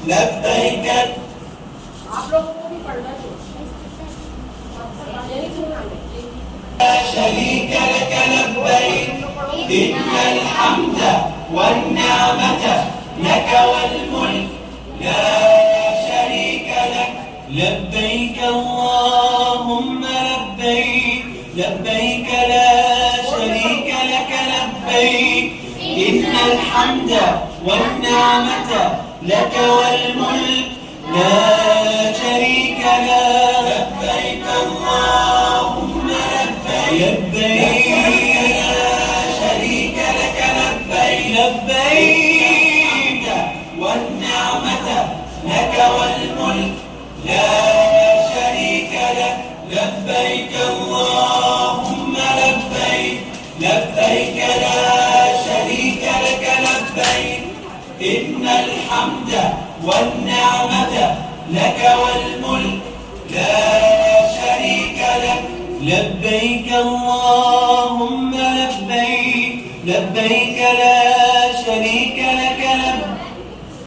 لبيك आप लोगों को भी पढ़ना चाहिए لا شريك لك لبيك إن الحمد والنعمة لك والملك لا شريك لك لبيك اللهم لبيك لبيك لا شريك لك لبيك إن الحمد والنعمة لك والملك لا شريك لك لبيك اللهم لبيك لبيك لا شريك لك لبيك لبيك والنعمة لك والملك لا شريك لك لبيك اللهم لبيك لبيك لا شريك لك لبيك إن الحمد والنعمة لك والملك لا شريك لك لبيك اللهم لبيك لبيك لا